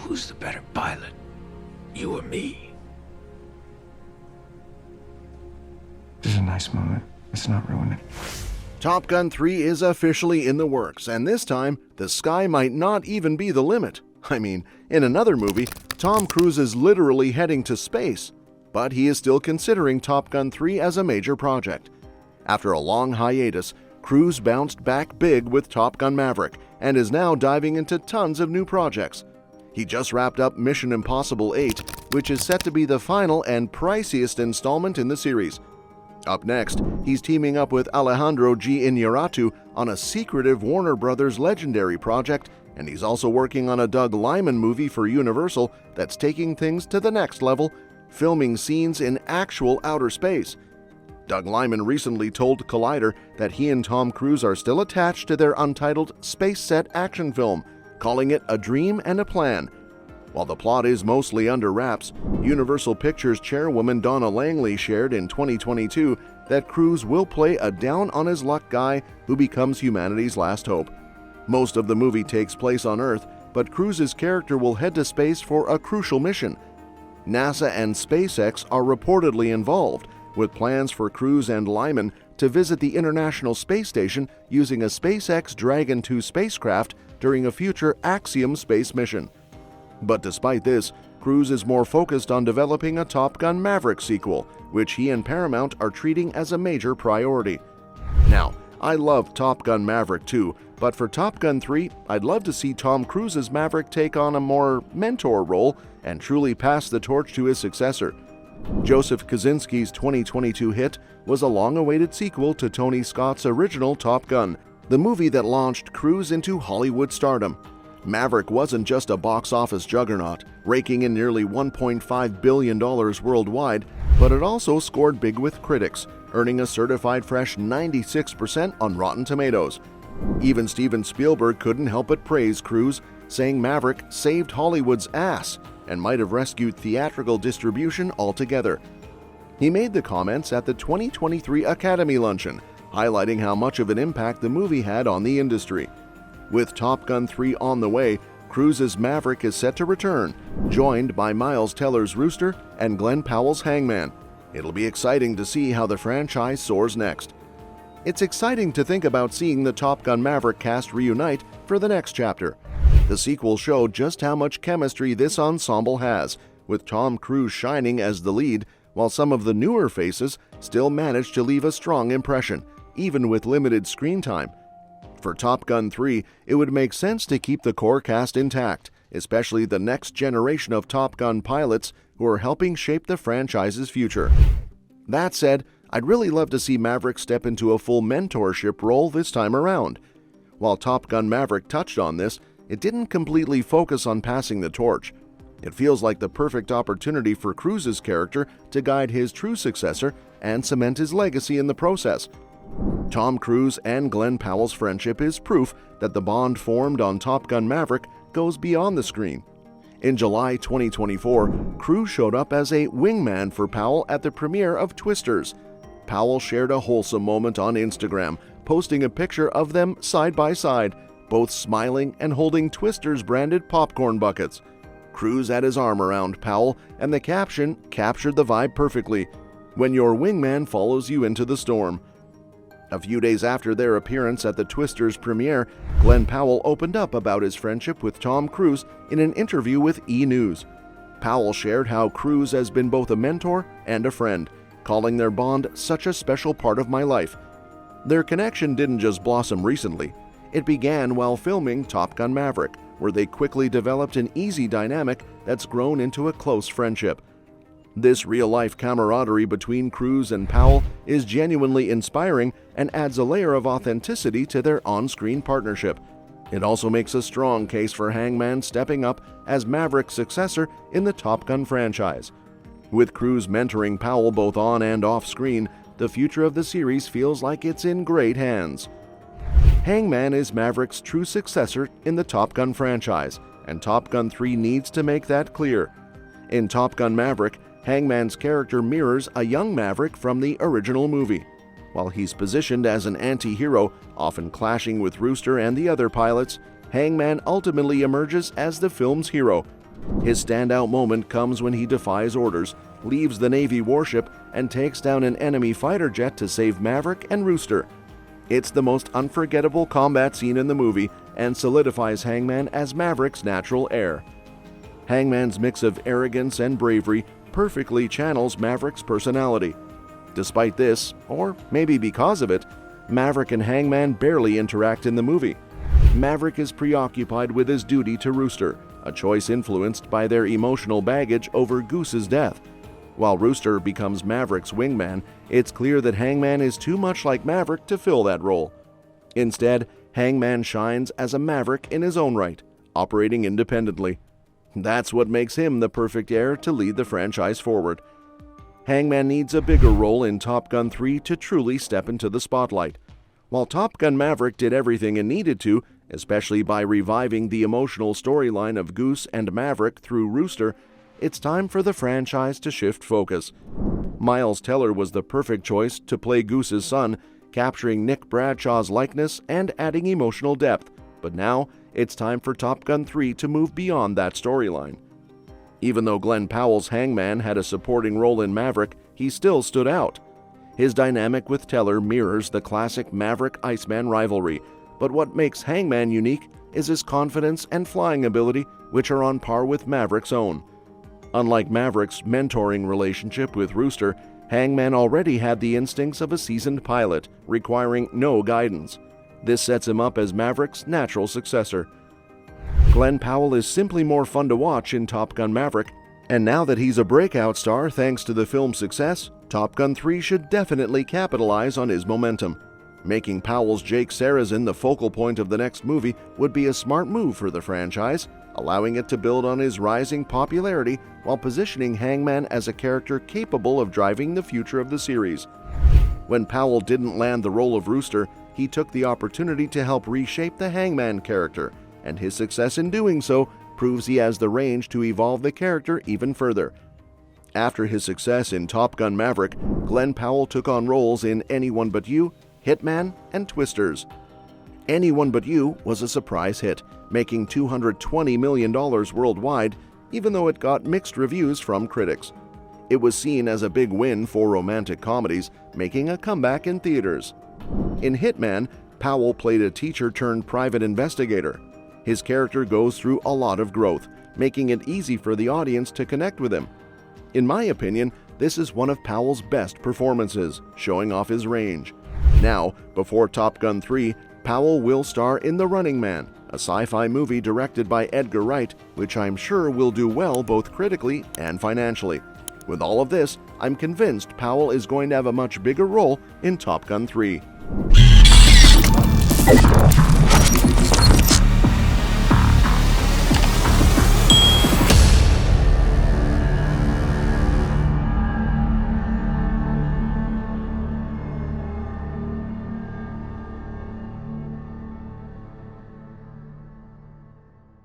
Who's the better pilot? You or me? This is a nice moment. Let's not ruin it. Top Gun 3 is officially in the works, and this time, the sky might not even be the limit. I mean, in another movie, Tom Cruise is literally heading to space, but he is still considering Top Gun 3 as a major project. After a long hiatus, Cruise bounced back big with Top Gun Maverick and is now diving into tons of new projects. He just wrapped up Mission Impossible 8, which is set to be the final and priciest installment in the series. Up next, he's teaming up with Alejandro G. Iñárritu on a secretive Warner Brothers legendary project, and he's also working on a Doug Lyman movie for Universal that's taking things to the next level, filming scenes in actual outer space. Doug Lyman recently told Collider that he and Tom Cruise are still attached to their untitled space set action film, calling it a dream and a plan. While the plot is mostly under wraps, Universal Pictures chairwoman Donna Langley shared in 2022 that Cruise will play a down-on-his-luck guy who becomes humanity's last hope. Most of the movie takes place on Earth, but Cruise's character will head to space for a crucial mission. NASA and SpaceX are reportedly involved, with plans for Cruise and Lyman to visit the International Space Station using a SpaceX Dragon 2 spacecraft during a future Axiom space mission. But despite this, Cruise is more focused on developing a Top Gun Maverick sequel, which he and Paramount are treating as a major priority. Now, I love Top Gun Maverick too, but for Top Gun 3, I'd love to see Tom Cruise's Maverick take on a more mentor role and truly pass the torch to his successor. Joseph Kosinski's 2022 hit was a long-awaited sequel to Tony Scott's original Top Gun, the movie that launched Cruise into Hollywood stardom. Maverick wasn't just a box office juggernaut, raking in nearly $1.5 billion worldwide, but it also scored big with critics, earning a certified fresh 96% on Rotten Tomatoes. Even Steven Spielberg couldn't help but praise Cruise, saying Maverick saved Hollywood's ass and might have rescued theatrical distribution altogether. He made the comments at the 2023 Academy Luncheon, highlighting how much of an impact the movie had on the industry. With Top Gun 3 on the way, Cruise's Maverick is set to return, joined by Miles Teller's Rooster and Glenn Powell's Hangman. It'll be exciting to see how the franchise soars next. It's exciting to think about seeing the Top Gun Maverick cast reunite for the next chapter. The sequel showed just how much chemistry this ensemble has, with Tom Cruise shining as the lead, while some of the newer faces still manage to leave a strong impression, even with limited screen time. For Top Gun 3, it would make sense to keep the core cast intact, especially the next generation of Top Gun pilots who are helping shape the franchise's future. That said, I'd really love to see Maverick step into a full mentorship role this time around. While Top Gun Maverick touched on this, it didn't completely focus on passing the torch. It feels like the perfect opportunity for Cruise's character to guide his true successor and cement his legacy in the process. Tom Cruise and Glenn Powell's friendship is proof that the bond formed on Top Gun Maverick goes beyond the screen. In July 2024, Cruise showed up as a wingman for Powell at the premiere of Twisters. Powell shared a wholesome moment on Instagram, posting a picture of them side by side, both smiling and holding Twisters-branded popcorn buckets. Cruise had his arm around Powell, and the caption captured the vibe perfectly: "When your wingman follows you into the storm." A few days after their appearance at the Twisters premiere, Glenn Powell opened up about his friendship with Tom Cruise in an interview with E! News. Powell shared how Cruise has been both a mentor and a friend, calling their bond such a special part of my life. Their connection didn't just blossom recently. It began while filming Top Gun Maverick, where they quickly developed an easy dynamic that's grown into a close friendship. This real-life camaraderie between Cruise and Powell is genuinely inspiring and adds a layer of authenticity to their on-screen partnership. It also makes a strong case for Hangman stepping up as Maverick's successor in the Top Gun franchise. With Cruise mentoring Powell both on and off-screen, the future of the series feels like it's in great hands. Hangman is Maverick's true successor in the Top Gun franchise, and Top Gun 3 needs to make that clear. In Top Gun Maverick, Hangman's character mirrors a young Maverick from the original movie. While he's positioned as an anti-hero, often clashing with Rooster and the other pilots, Hangman ultimately emerges as the film's hero. His standout moment comes when he defies orders, leaves the Navy warship, and takes down an enemy fighter jet to save Maverick and Rooster. It's the most unforgettable combat scene in the movie and solidifies Hangman as Maverick's natural heir. Hangman's mix of arrogance and bravery perfectly channels Maverick's personality. Despite this, or maybe because of it, Maverick and Hangman barely interact in the movie. Maverick is preoccupied with his duty to Rooster, a choice influenced by their emotional baggage over Goose's death. While Rooster becomes Maverick's wingman, it's clear that Hangman is too much like Maverick to fill that role. Instead, Hangman shines as a Maverick in his own right, operating independently. That's what makes him the perfect heir to lead the franchise forward. Hangman needs a bigger role in Top Gun 3 to truly step into the spotlight. While Top Gun Maverick did everything it needed to, especially by reviving the emotional storyline of Goose and Maverick through Rooster, it's time for the franchise to shift focus. Miles Teller was the perfect choice to play Goose's son, capturing Nick Bradshaw's likeness and adding emotional depth, but now it's time for Top Gun 3 to move beyond that storyline. Even though Glenn Powell's Hangman had a supporting role in Maverick, he still stood out. His dynamic with Teller mirrors the classic Maverick-Iceman rivalry, but what makes Hangman unique is his confidence and flying ability, which are on par with Maverick's own. Unlike Maverick's mentoring relationship with Rooster, Hangman already had the instincts of a seasoned pilot, requiring no guidance. This sets him up as Maverick's natural successor. Glenn Powell is simply more fun to watch in Top Gun Maverick, and now that he's a breakout star thanks to the film's success, Top Gun 3 should definitely capitalize on his momentum. Making Powell's Jake Sarazen the focal point of the next movie would be a smart move for the franchise, allowing it to build on his rising popularity while positioning Hangman as a character capable of driving the future of the series. When Powell didn't land the role of Rooster, he took the opportunity to help reshape the Hangman character, and his success in doing so proves he has the range to evolve the character even further. After his success in Top Gun Maverick, Glenn Powell took on roles in Anyone But You, Hitman, and Twisters. Anyone But You was a surprise hit, making $220 million worldwide, even though it got mixed reviews from critics. It was seen as a big win for romantic comedies, making a comeback in theaters. In Hitman, Powell played a teacher-turned-private investigator. His character goes through a lot of growth, making it easy for the audience to connect with him. In my opinion, this is one of Powell's best performances, showing off his range. Now, before Top Gun 3, Powell will star in The Running Man, a sci-fi movie directed by Edgar Wright, which I'm sure will do well both critically and financially. With all of this, I'm convinced Powell is going to have a much bigger role in Top Gun 3.